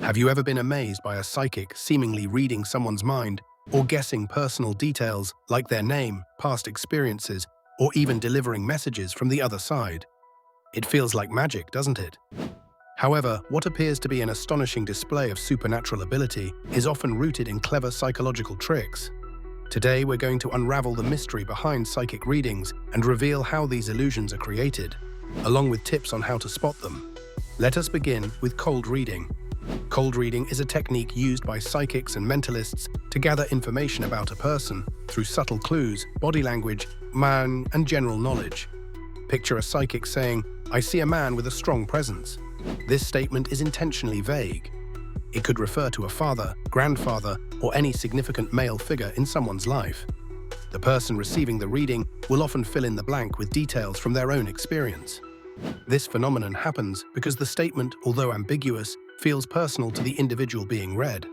Have you ever been amazed by a psychic seemingly reading someone's mind or guessing personal details like their name, past experiences, or even delivering messages from the other side? It feels like magic, doesn't it? However, what appears to be an astonishing display of supernatural ability is often rooted in clever psychological tricks. Today, we're going to unravel the mystery behind psychic readings and reveal how these illusions are created, along with tips on how to spot them. Let us begin with cold reading. Cold reading is a technique used by psychics and mentalists to gather information about a person through subtle clues, body language, and general knowledge. Picture a psychic saying, "I see a man with a strong presence." This statement is intentionally vague. It could refer to a father, grandfather, or any significant male figure in someone's life. The person receiving the reading will often fill in the blank with details from their own experience. This phenomenon happens because the statement, although ambiguous, feels personal to the individual being read.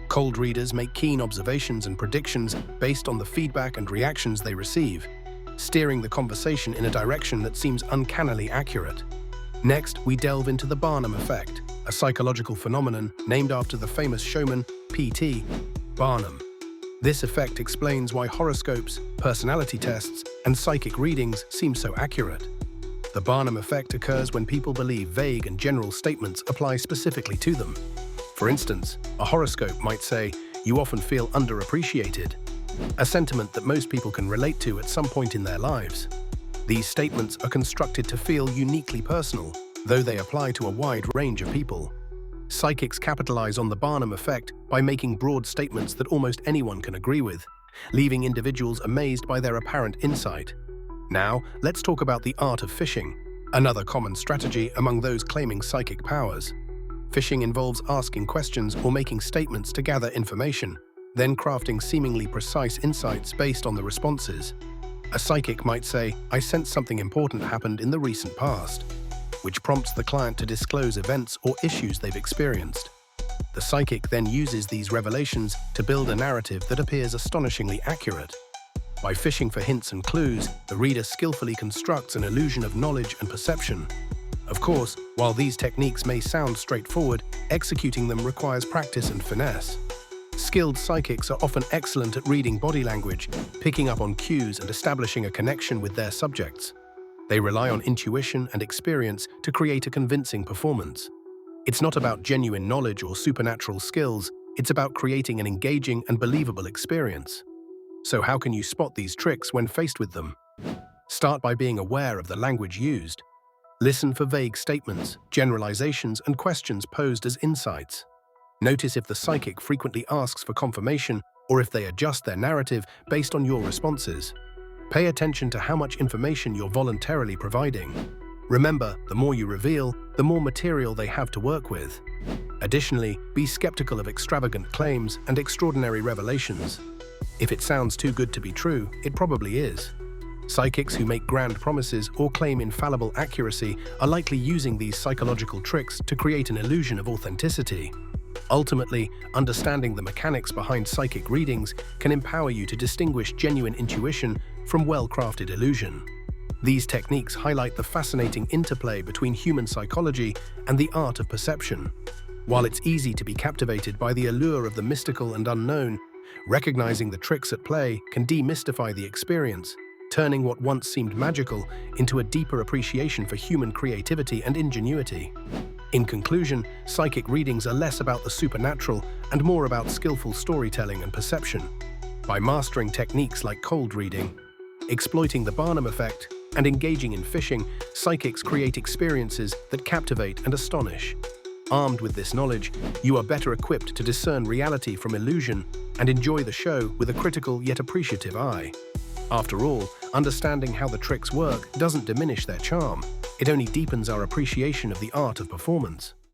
Cold readers make keen observations and predictions based on the feedback and reactions they receive, steering the conversation in a direction that seems uncannily accurate. Next, we delve into the Barnum effect, a psychological phenomenon named after the famous showman P.T. Barnum. This effect explains why horoscopes, personality tests, and psychic readings seem so accurate. The Barnum effect occurs when people believe vague and general statements apply specifically to them. For instance, a horoscope might say, "You often feel underappreciated," a sentiment that most people can relate to at some point in their lives. These statements are constructed to feel uniquely personal, though they apply to a wide range of people. Psychics capitalize on the Barnum effect by making broad statements that almost anyone can agree with, leaving individuals amazed by their apparent insight. Now, let's talk about the art of phishing, another common strategy among those claiming psychic powers. Phishing involves asking questions or making statements to gather information, then crafting seemingly precise insights based on the responses. A psychic might say, "I sense something important happened in the recent past," which prompts the client to disclose events or issues they've experienced. The psychic then uses these revelations to build a narrative that appears astonishingly accurate. By fishing for hints and clues, the reader skillfully constructs an illusion of knowledge and perception. Of course, while these techniques may sound straightforward, executing them requires practice and finesse. Skilled psychics are often excellent at reading body language, picking up on cues and establishing a connection with their subjects. They rely on intuition and experience to create a convincing performance. It's not about genuine knowledge or supernatural skills, it's about creating an engaging and believable experience. So how can you spot these tricks when faced with them? Start by being aware of the language used. Listen for vague statements, generalizations, and questions posed as insights. Notice if the psychic frequently asks for confirmation or if they adjust their narrative based on your responses. Pay attention to how much information you're voluntarily providing. Remember, the more you reveal, the more material they have to work with. Additionally, be skeptical of extravagant claims and extraordinary revelations. If it sounds too good to be true, it probably is. Psychics who make grand promises or claim infallible accuracy are likely using these psychological tricks to create an illusion of authenticity. Ultimately, understanding the mechanics behind psychic readings can empower you to distinguish genuine intuition from well-crafted illusion. These techniques highlight the fascinating interplay between human psychology and the art of perception. While it's easy to be captivated by the allure of the mystical and unknown, recognizing the tricks at play can demystify the experience, turning what once seemed magical into a deeper appreciation for human creativity and ingenuity. In conclusion, psychic readings are less about the supernatural and more about skillful storytelling and perception. By mastering techniques like cold reading, exploiting the Barnum effect, and engaging in phishing, psychics create experiences that captivate and astonish. Armed with this knowledge, you are better equipped to discern reality from illusion and enjoy the show with a critical yet appreciative eye. After all, understanding how the tricks work doesn't diminish their charm. It only deepens our appreciation of the art of performance.